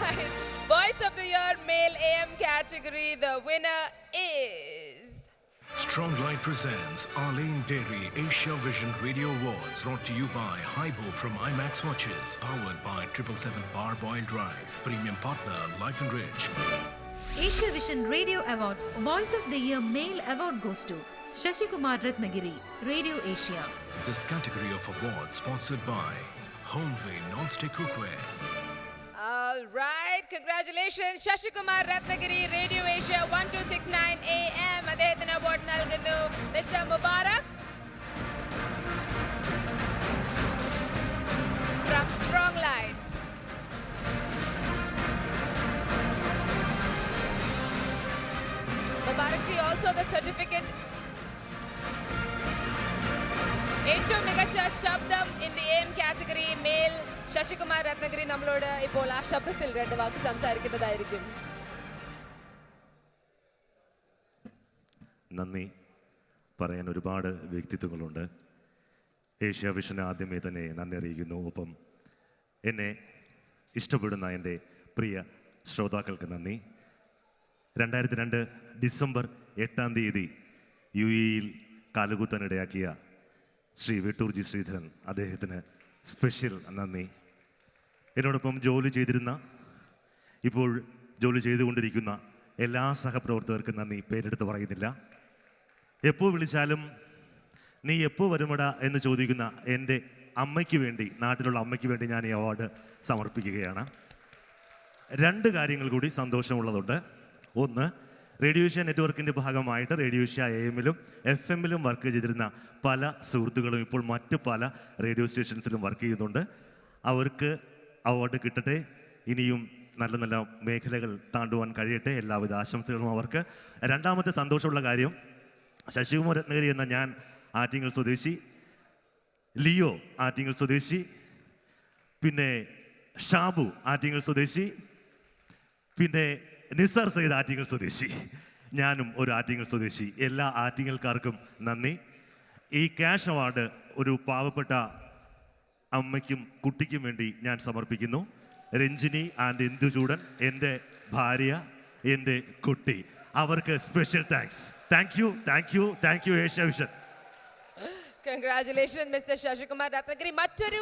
right. Voice of the Year Male AM category. The winner is... Stronglight presents Arlene Dairy Asia Vision Radio Awards, brought to you by Hybo from IMAX Watches, powered by 777 Parboiled Rice, premium partner Life and Rich. Asia Vision Radio Awards Voice of the Year Male Award goes to Shashikumar Ratnagiri, Radio Asia. This category of awards sponsored by Homeway Non-Stick Cookware. All right. Congratulations, Shashikumar Ratnagiri, Radio Asia 1269 AM. അദ്ദേഹത്തിന് award നൽകുന്നു Mr. Mubarak from Stronglight. Mubarak ji, also the certificate. ഏറ്റവും മികച്ച ശബ്ദം in the M category male Sasikumar Ratnagiri നമ്മളോട് ഇപ്പോൾ ആ ശബ്ദത്തിൽ രണ്ട് വാക്ക് സംസാരിക്കുന്നതായിരിക്കും. നന്ദി പറയാൻ ഒരുപാട് വ്യക്തിത്വങ്ങളുണ്ട്. ഏഷ്യ വിഷന് ആദ്യമേ തന്നെ നന്ദി അറിയിക്കുന്നു. ഒപ്പം എന്നെ ഇഷ്ടപ്പെടുന്ന എൻ്റെ പ്രിയ ശ്രോതാക്കൾക്ക് നന്ദി. 2002 ഡിസംബർ 8 യു എയിൽ കാലുകുത്താനിടയാക്കിയ ശ്രീ വെട്ടൂർ ജി ശ്രീധരൻ, അദ്ദേഹത്തിന് സ്പെഷ്യൽ നന്ദി. എന്നോടൊപ്പം ജോലി ചെയ്തിരുന്ന, ഇപ്പോൾ ജോലി ചെയ്തുകൊണ്ടിരിക്കുന്ന എല്ലാ സഹപ്രവർത്തകർക്കും നന്ദി പേരെടുത്ത് പറയുന്നില്ല. എപ്പോൾ വിളിച്ചാലും നീ എപ്പോൾ വരുമടാ എന്ന് ചോദിക്കുന്ന എൻ്റെ അമ്മയ്ക്ക് വേണ്ടി, നാട്ടിലുള്ള അമ്മയ്ക്ക് വേണ്ടി ഞാൻ ഈ അവാർഡ് സമർപ്പിക്കുകയാണ്. 2 കാര്യങ്ങൾ കൂടി സന്തോഷമുള്ളതുണ്ട്. ഒന്ന്, റേഡിയോ ഏഷ്യ നെറ്റ്വർക്കിൻ്റെ ഭാഗമായിട്ട് റേഡിയോ ഏഷ്യ AM-ലും FM-ലും വർക്ക് ചെയ്തിരുന്ന പല സുഹൃത്തുക്കളും ഇപ്പോൾ മറ്റ് പല റേഡിയോ സ്റ്റേഷൻസിലും വർക്ക് ചെയ്യുന്നുണ്ട്. അവർക്ക് അവാർഡ് കിട്ടട്ടെ, ഇനിയും നല്ല നല്ല മേഖലകൾ താണ്ടുവാൻ കഴിയട്ടെ, എല്ലാവിധ ആശംസകളും അവർക്ക്. രണ്ടാമത്തെ സന്തോഷമുള്ള കാര്യം, ശശികുമാർ രത്നഗിരി എന്ന ഞാൻ ആറ്റിങ്ങൽ സ്വദേശി, ലിയോ ആറ്റിങ്ങൽ സ്വദേശി, പിന്നെ ഷാബു ആറ്റിങ്ങൽ സ്വദേശി, പിന്നെ നിസാർ സയ്യിദ് ആറ്റിങ്ങൽ സ്വദേശി, ഞാനും ഒരു ആറ്റിങ്ങൽ സ്വദേശി. എല്ലാ ആറ്റിങ്ങൽക്കാർക്കും നന്ദി. ഈ ക്യാഷ് അവാർഡ് ഒരു പാവപ്പെട്ട അമ്മയ്ക്കും കുട്ടിക്കും വേണ്ടി ഞാൻ സമർപ്പിക്കുന്നു. രഞ്ജിനി ആൻഡ് ഇന്ദു ചൂടൻ, എൻ്റെ ഭാര്യ, എൻ്റെ കുട്ടി, അവർക്ക് special thanks. Thank you Asia vision. Congratulations, Mr. Shashikumar Ratnagiri. മറ്റൊരു